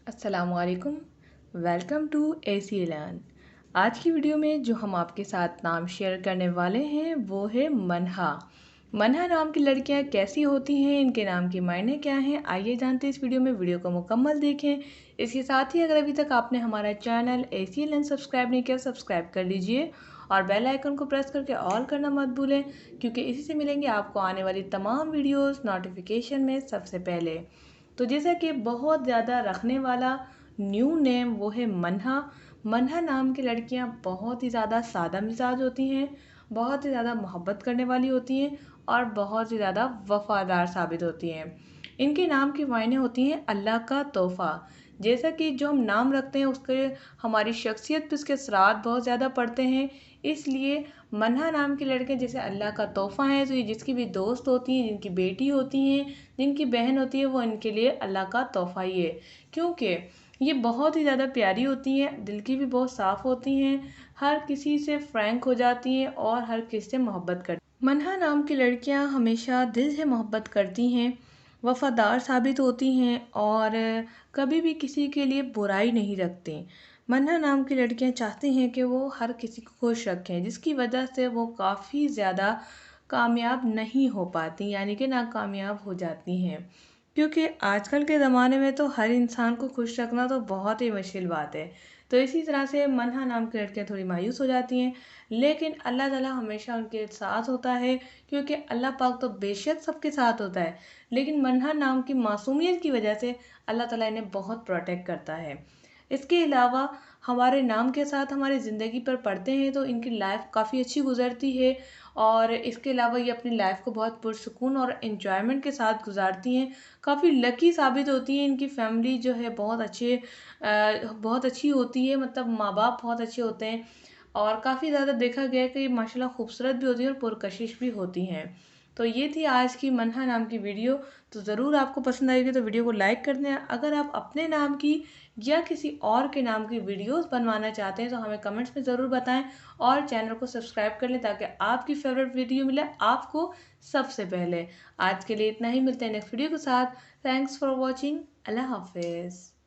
अस्सलामुअलैकुम। Welcome to ACA.Learn। आज की वीडियो में जो हम आपके साथ नाम शेयर करने वाले हैं वो है मनहा। मनहा नाम की लड़कियां कैसी होती हैं, इनके नाम के मायने क्या हैं, आइए जानते हैं इस वीडियो को मुकम्मल देखें। इसके साथ ही अगर अभी तक आपने हमारा चैनल ACA.Learn सब्सक्राइब नहीं किया, सब्सक्राइब कर लीजिए और बेल आइकन को प्रेस करके ऑल करना मत भूलें, क्योंकि इसी से मिलेंगे आपको आने वाली तमाम वीडियोस नोटिफिकेशन में सबसे पहले। तो जैसा कि बहुत ज़्यादा रखने वाला न्यू नेम वो है मनहा। मनहा नाम की लड़कियां बहुत ही ज़्यादा सादा मिजाज होती हैं, बहुत ही ज़्यादा मोहब्बत करने वाली होती हैं और बहुत ही ज़्यादा वफादार साबित होती हैं। इनके नाम की मायने होती हैं अल्लाह का तोहफ़ा। जैसा कि जो हम नाम रखते हैं उसके हमारी शख्सियत पे उसके असरात बहुत ज़्यादा पड़ते हैं, इसलिए मनहा नाम की लड़कियां जैसे अल्लाह का तोहफ़ा है, तो ये जिसकी भी दोस्त होती हैं, जिनकी बेटी होती हैं, जिनकी बहन होती है, वो इनके लिए अल्लाह का तोहफ़ा ही है, क्योंकि ये बहुत ही ज़्यादा प्यारी होती हैं, दिल की भी बहुत साफ़ होती हैं, हर किसी से फ्रैंक हो जाती हैं और हर किसी से मोहब्बत करती हैं। मनहा नाम की लड़कियां हमेशा दिल से मोहब्बत करती हैं, वफ़ादार साबित होती हैं और कभी भी किसी के लिए बुराई नहीं रखती। मनहा नाम की लड़कियां चाहती हैं कि वो हर किसी को खुश रखें, जिसकी वजह से वो काफ़ी ज़्यादा कामयाब नहीं हो पाती, यानी कि नाकामयाब हो जाती हैं, क्योंकि आजकल के ज़माने में तो हर इंसान को खुश रखना तो बहुत ही मुश्किल बात है। तो इसी तरह से मनहा नाम की लड़कियां थोड़ी मायूस हो जाती हैं, लेकिन अल्लाह ताला हमेशा उनके साथ होता है, क्योंकि अल्लाह पाक तो बेशक सबके साथ होता है, लेकिन मनहा नाम की मासूमियत की वजह से अल्लाह ताला इन्हें बहुत प्रोटेक्ट करता है। इसके अलावा हमारे नाम के साथ हमारी ज़िंदगी पर पढ़ते हैं तो इनकी लाइफ काफ़ी अच्छी गुजरती है और इसके अलावा ये अपनी लाइफ को बहुत पुरसुकून और एंजॉयमेंट के साथ गुजारती हैं। काफ़ी लकी साबित होती हैं, इनकी फैमिली जो है बहुत अच्छी होती है, मतलब माँ बाप बहुत अच्छे होते हैं और काफ़ी ज़्यादा देखा गया है कि ये माशाल्लाह खूबसूरत भी होती हैं और पुरकशिश भी होती हैं। तो ये थी आज की मनहा नाम की वीडियो। तो ज़रूर आपको पसंद आएगी तो वीडियो को लाइक कर दें। अगर आप अपने नाम की या किसी और के नाम की वीडियोस बनवाना चाहते हैं तो हमें कमेंट्स में ज़रूर बताएं और चैनल को सब्सक्राइब कर लें ताकि आपकी फेवरेट वीडियो मिले आपको सबसे पहले। आज के लिए इतना ही, मिलते हैं नेक्स्ट वीडियो के साथ। Thanks for watching. अल्लाह हाफिज़।